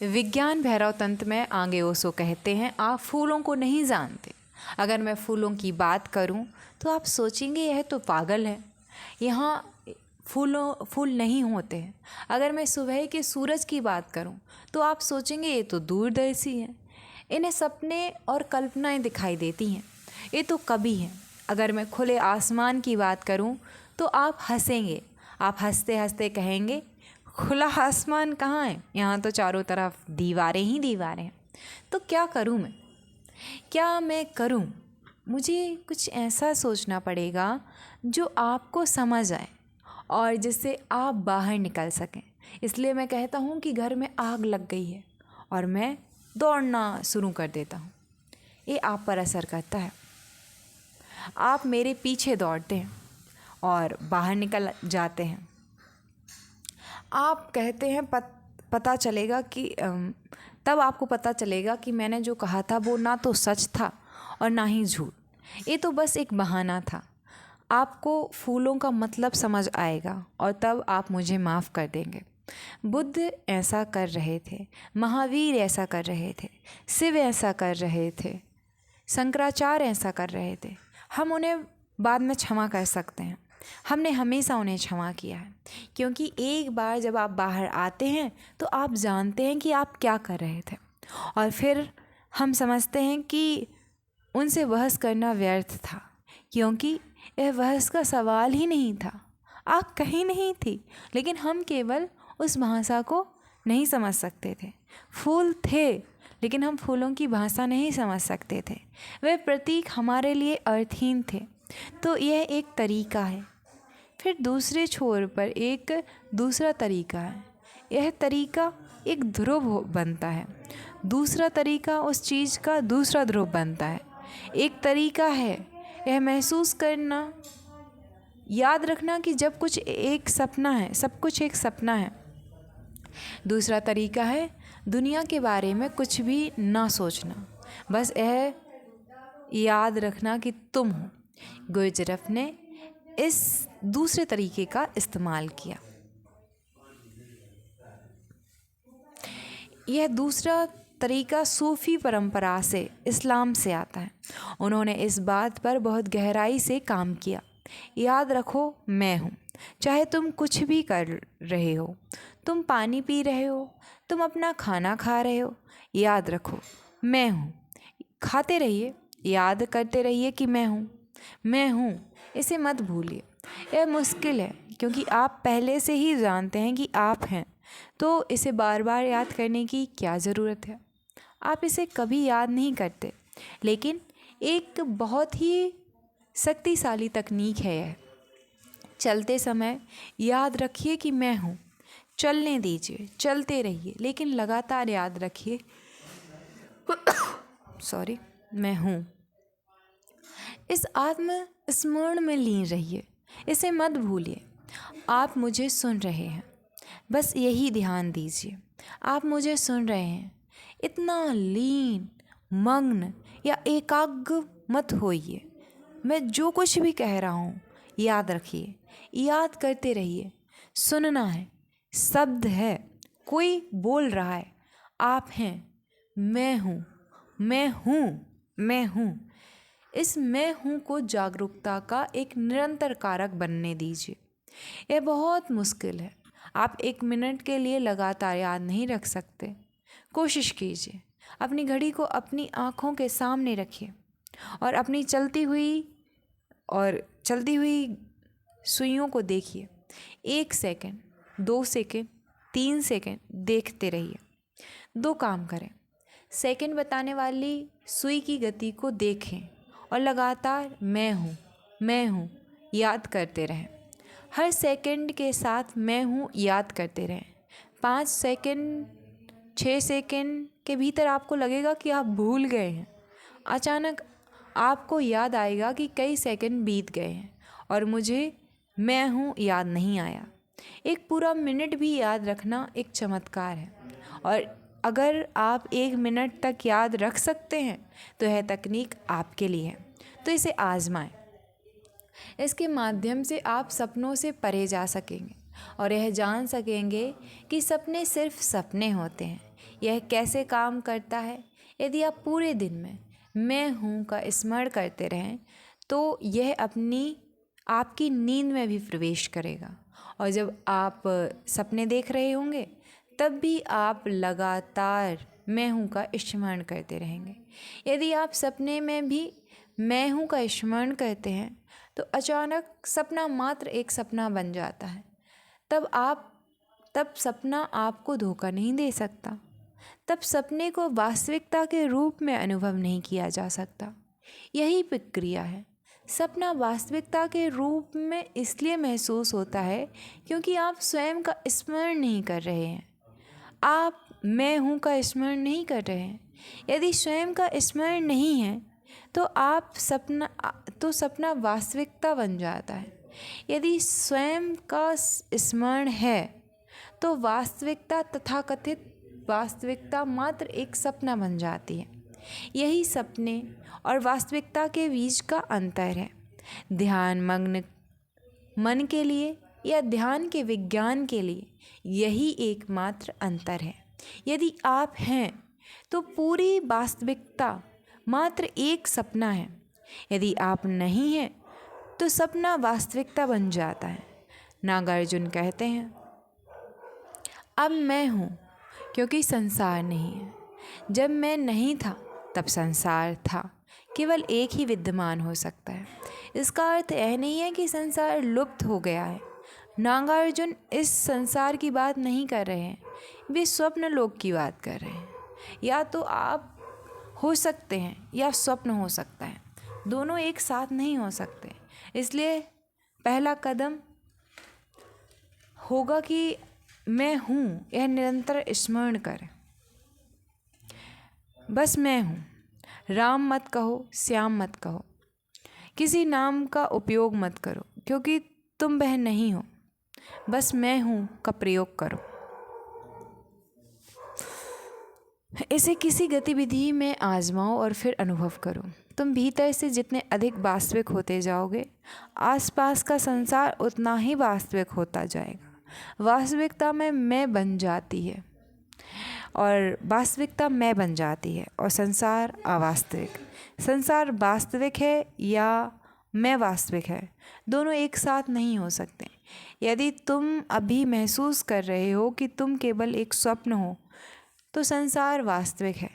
विज्ञान भैरव तंत्र में आगे ओशो कहते हैं, आप फूलों को नहीं जानते। अगर मैं फूलों की बात करूं तो आप सोचेंगे यह तो पागल है, यहाँ फूल नहीं होते हैं। अगर मैं सुबह के सूरज की बात करूं तो आप सोचेंगे ये तो दूरदर्शी हैं, इन्हें सपने और कल्पनाएं दिखाई देती हैं, ये तो कवि हैं। अगर मैं खुले आसमान की बात करूं तो आप हंसेंगे, आप हंसते हंसते कहेंगे खुला आसमान कहाँ है, यहाँ तो चारों तरफ दीवारें ही दीवारें हैं। तो क्या करूँ मैं, क्या मैं करूँ? मुझे कुछ ऐसा सोचना पड़ेगा जो आपको समझ आए और जिससे आप बाहर निकल सकें। इसलिए मैं कहता हूँ कि घर में आग लग गई है और मैं दौड़ना शुरू कर देता हूँ। ये आप पर असर करता है, आप मेरे पीछे दौड़ते हैं और बाहर निकल जाते हैं। आप कहते हैं पता चलेगा कि तब आपको पता चलेगा कि मैंने जो कहा था वो ना तो सच था और ना ही झूठ, ये तो बस एक बहाना था। आपको फूलों का मतलब समझ आएगा और तब आप मुझे माफ़ कर देंगे। बुद्ध ऐसा कर रहे थे, महावीर ऐसा कर रहे थे, शिव ऐसा कर रहे थे, शंकराचार्य ऐसा कर रहे थे। हम उन्हें बाद में क्षमा कर सकते हैं, हमने हमेशा उन्हें क्षमा किया है, क्योंकि एक बार जब आप बाहर आते हैं तो आप जानते हैं कि आप क्या कर रहे थे और फिर हम समझते हैं कि उनसे बहस करना व्यर्थ था, क्योंकि यह बहस का सवाल ही नहीं था। आग कहीं नहीं थी, लेकिन हम केवल उस भाषा को नहीं समझ सकते थे। फूल थे, लेकिन हम फूलों की भाषा नहीं समझ सकते थे, वे प्रतीक हमारे लिए अर्थहीन थे। तो यह एक तरीका है। फिर दूसरे छोर पर एक दूसरा तरीका है, यह तरीका एक ध्रुव बनता है, दूसरा तरीका उस चीज़ का दूसरा ध्रुव बनता है। एक तरीका है यह महसूस करना, याद रखना कि जब कुछ एक सपना है, सब कुछ एक सपना है। दूसरा तरीका है दुनिया के बारे में कुछ भी ना सोचना, बस यह याद रखना कि तुम हो। गुरजरफ ने इस दूसरे तरीके का इस्तेमाल किया। यह दूसरा तरीका सूफ़ी परंपरा से, इस्लाम से आता है। उन्होंने इस बात पर बहुत गहराई से काम किया। याद रखो, मैं हूँ। चाहे तुम कुछ भी कर रहे हो, तुम पानी पी रहे हो, तुम अपना खाना खा रहे हो, याद रखो मैं हूँ। खाते रहिए, याद करते रहिए कि मैं हूँ, मैं हूँ, इसे मत भूलिए। यह मुश्किल है क्योंकि आप पहले से ही जानते हैं कि आप हैं, तो इसे बार बार याद करने की क्या ज़रूरत है। आप इसे कभी याद नहीं करते, लेकिन एक बहुत ही शक्तिशाली तकनीक है यह। चलते समय याद रखिए कि मैं हूँ, चलने दीजिए, चलते रहिए, लेकिन लगातार याद रखिए मैं हूँ। इस आत्म स्मरण में लीन रहिए, इसे मत भूलिए। आप मुझे सुन रहे हैं, बस यही ध्यान दीजिए, आप मुझे सुन रहे हैं। इतना लीन, मग्न या एकाग्र मत होइए। मैं जो कुछ भी कह रहा हूँ याद रखिए, याद करते रहिए। सुनना है, शब्द है, कोई बोल रहा है, आप हैं, मैं हूँ, मैं हूँ, मैं हूँ। इस मैं हूँ को जागरूकता का एक निरंतर कारक बनने दीजिए। यह बहुत मुश्किल है, आप 1 मिनट के लिए लगातार याद नहीं रख सकते। कोशिश कीजिए, अपनी घड़ी को अपनी आँखों के सामने रखिए और अपनी चलती हुई सुइयों को देखिए। 1 सेकंड, 2 सेकंड, 3 सेकंड देखते रहिए। 2 काम करें, सेकंड बताने वाली सुई की गति को देखें और लगातार मैं हूँ याद करते रहें। हर सेकंड के साथ मैं हूँ याद करते रहें। 5 सेकंड, 6 सेकंड के भीतर आपको लगेगा कि आप भूल गए हैं। अचानक आपको याद आएगा कि कई सेकंड बीत गए हैं और मुझे मैं हूँ याद नहीं आया। एक पूरा मिनट भी याद रखना एक चमत्कार है, और अगर आप 1 मिनट तक याद रख सकते हैं तो यह तकनीक आपके लिए है। तो इसे आजमाएं। इसके माध्यम से आप सपनों से परे जा सकेंगे और यह जान सकेंगे कि सपने सिर्फ सपने होते हैं, यह कैसे काम करता है? यदि आप पूरे दिन में मैं हूँ का स्मरण करते रहें तो यह आपकी नींद में भी प्रवेश करेगा, और जब आप सपने देख रहे होंगे तब भी आप लगातार मैं हूँ का स्मरण करते रहेंगे। यदि आप सपने में भी मैं हूँ का स्मरण करते हैं तो अचानक सपना मात्र एक सपना बन जाता है। तब सपना आपको धोखा नहीं दे सकता। तब सपने को वास्तविकता के रूप में अनुभव नहीं किया जा सकता। यही प्रक्रिया है। सपना वास्तविकता के रूप में इसलिए महसूस होता है क्योंकि आप स्वयं का स्मरण नहीं कर रहे हैं। आप मैं हूँ का स्मरण नहीं कर रहे हैं। यदि स्वयं का स्मरण नहीं है तो सपना वास्तविकता बन जाता है। यदि स्वयं का स्मरण है तो वास्तविकता, तथाकथित वास्तविकता मात्र एक सपना बन जाती है। यही सपने और वास्तविकता के बीच का अंतर है। ध्यान मग्न मन के लिए या ध्यान के विज्ञान के लिए यही एकमात्र अंतर है। यदि आप हैं तो पूरी वास्तविकता मात्र एक सपना है। यदि आप नहीं हैं तो सपना वास्तविकता बन जाता है। नागार्जुन कहते हैं, अब मैं हूँ क्योंकि संसार नहीं है। जब मैं नहीं था तब संसार था। केवल एक ही विद्यमान हो सकता है। इसका अर्थ यह नहीं है कि संसार लुप्त हो गया है। नागार्जुन इस संसार की बात नहीं कर रहे हैं, वे स्वप्न लोक की बात कर रहे हैं। या तो आप हो सकते हैं या स्वप्न हो सकता है, दोनों एक साथ नहीं हो सकते। इसलिए पहला कदम होगा कि मैं हूँ यह निरंतर स्मरण करें। बस मैं हूँ। राम मत कहो, श्याम मत कहो, किसी नाम का उपयोग मत करो क्योंकि तुम वह नहीं हो। बस मैं हूँ का प्रयोग करो। इसे किसी गतिविधि में आजमाओ और फिर अनुभव करो। तुम भीतर से जितने अधिक वास्तविक होते जाओगे, आसपास का संसार उतना ही वास्तविक होता जाएगा। वास्तविकता में मैं बन जाती है और वास्तविकता मैं बन जाती है और संसार अवास्तविक। संसार वास्तविक है या मैं वास्तविक है, दोनों एक साथ नहीं हो सकते। यदि तुम अभी महसूस कर रहे हो कि तुम केवल एक स्वप्न हो तो संसार वास्तविक है।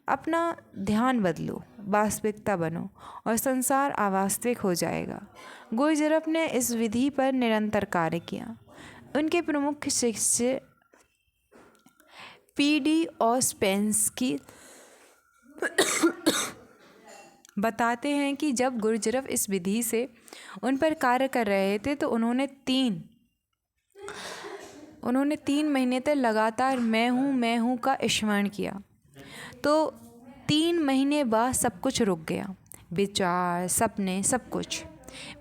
अपना ध्यान बदलो, वास्तविकता बनो और संसार अवास्तविक हो जाएगा। गुरजरफ ने इस विधि पर निरंतर कार्य किया। उनके प्रमुख शिष्य पीडी ऑस्पेंस्की बताते हैं कि जब गुरजरफ इस विधि से उन पर कार्य कर रहे थे तो उन्होंने 3 महीने तक लगातार मैं हूँ का स्मरण किया। तो 3 महीने बाद सब कुछ रुक गया। विचार, सपने, सब कुछ।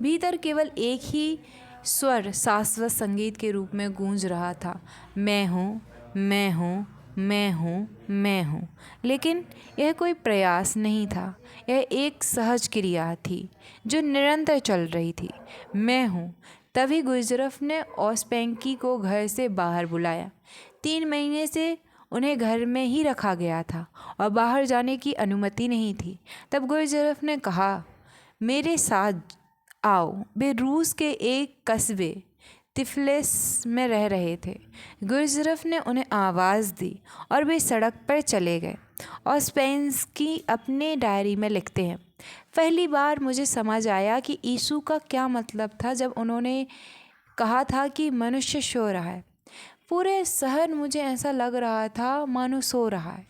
भीतर केवल एक ही स्वर शाश्वत संगीत के रूप में गूंज रहा था, मैं हूँ, मैं हूँ, मैं हूँ, मैं हूँ। लेकिन यह कोई प्रयास नहीं था, यह एक सहज क्रिया थी जो निरंतर चल रही थी। मैं हूँ। तभी गुरजरफ ने ओस्पेंकी को घर से बाहर बुलाया। 3 महीने से उन्हें घर में ही रखा गया था और बाहर जाने की अनुमति नहीं थी। तब गुरजरफ ने कहा, मेरे साथ आओ। वे रूस के एक कस्बे तिफलिस में रह रहे थे। गुरजरफ ने उन्हें आवाज़ दी और वे सड़क पर चले गए। ओस्पेंस्की अपने डायरी में लिखते हैं, पहली बार मुझे समझ आया कि यीशु का क्या मतलब था जब उन्होंने कहा था कि मनुष्य सो रहा है। पूरे शहर मुझे ऐसा लग रहा था मानो सो रहा है।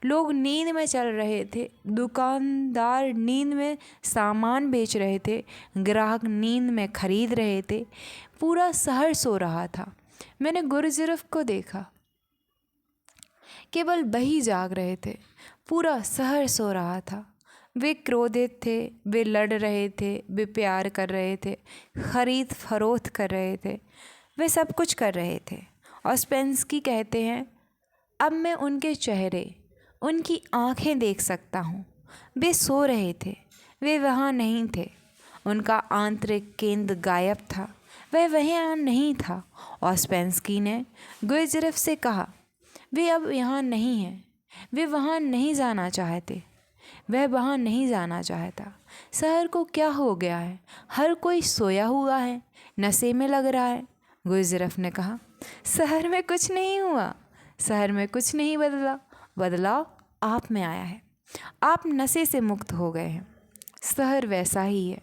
लोग नींद में चल रहे थे, दुकानदार नींद में सामान बेच रहे थे, ग्राहक नींद में खरीद रहे थे। पूरा शहर सो रहा था। मैंने गुरजरफ को देखा, केवल वही जाग रहे थे। पूरा शहर सो रहा था। वे क्रोधित थे, वे लड़ रहे थे, वे प्यार कर रहे थे, खरीद फरोख्त कर रहे थे, वे सब कुछ कर रहे थे। ओस्पेंस्की कहते हैं, अब मैं उनके चेहरे, उनकी आँखें देख सकता हूँ। वे सो रहे थे, वे वहाँ नहीं थे। उनका आंतरिक केंद्र गायब था, वह वहाँ नहीं था। ओस्पेंस्की ने गुरजरफ से कहा, वे अब यहाँ नहीं हैं। वे वहाँ नहीं जाना चाहते। वह वहाँ नहीं जाना चाहता। शहर को क्या हो गया है? हर कोई सोया हुआ है, नशे में लग रहा है। गुजरफ ने कहा, शहर में कुछ नहीं हुआ, शहर में कुछ नहीं बदला। बदलाव आप में आया है। आप नशे से मुक्त हो गए हैं। शहर वैसा ही है।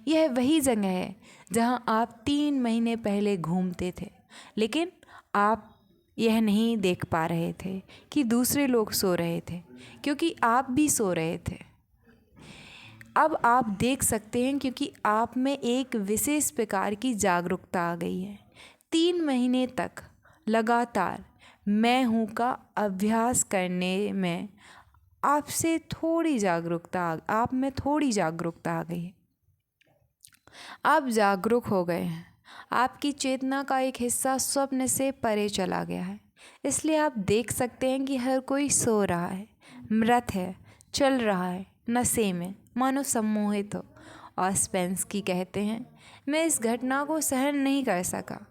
यह वही जगह है जहाँ आप 3 महीने पहले घूमते थे, लेकिन आप यह नहीं देख पा रहे थे कि दूसरे लोग सो रहे थे, क्योंकि आप भी सो रहे थे। अब आप देख सकते हैं क्योंकि आप में एक विशेष प्रकार की जागरूकता आ गई है। 3 महीने तक लगातार मैं हूँ का अभ्यास करने में आप में थोड़ी जागरूकता आ गई है। आप जागरूक हो गए हैं। आपकी चेतना का एक हिस्सा स्वप्न से परे चला गया है। इसलिए आप देख सकते हैं कि हर कोई सो रहा है, मृत है, चल रहा है, नशे में, मानो सम्मोहित हो। और स्पेंसकी कहते हैं, मैं इस घटना को सहन नहीं कर सका।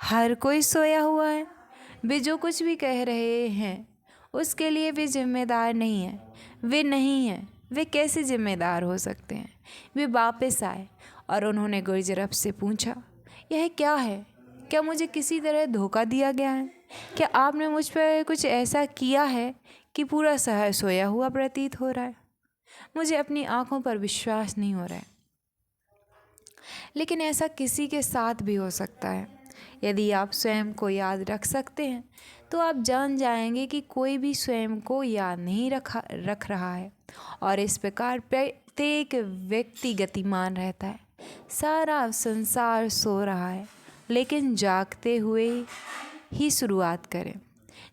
हर कोई सोया हुआ है। वे जो कुछ भी कह रहे हैं उसके लिए वे जिम्मेदार नहीं हैं। वे नहीं हैं। वे कैसे जिम्मेदार हो सकते हैं? वे वापस आए और उन्होंने गुजरफ से पूछा, यह क्या है? क्या मुझे किसी तरह धोखा दिया गया है? क्या आपने मुझ पर कुछ ऐसा किया है कि पूरा शहर सोया हुआ प्रतीत हो रहा है? मुझे अपनी आंखों पर विश्वास नहीं हो रहा है। लेकिन ऐसा किसी के साथ भी हो सकता है। यदि आप स्वयं को याद रख सकते हैं तो आप जान जाएंगे कि कोई भी स्वयं को याद नहीं रख रहा है, और इस प्रकार प्रत्येक व्यक्ति गतिमान रहता है। सारा संसार सो रहा है, लेकिन जागते हुए ही शुरुआत करें।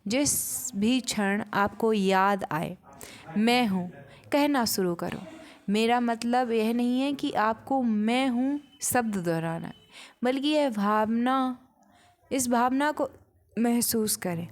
जिस भी क्षण आपको याद आए, मैं हूँ, कहना शुरू करो। मेरा मतलब यह नहीं है कि आपको मैं हूँ शब्द दोहराना, बल्कि इस भावना को महसूस करें।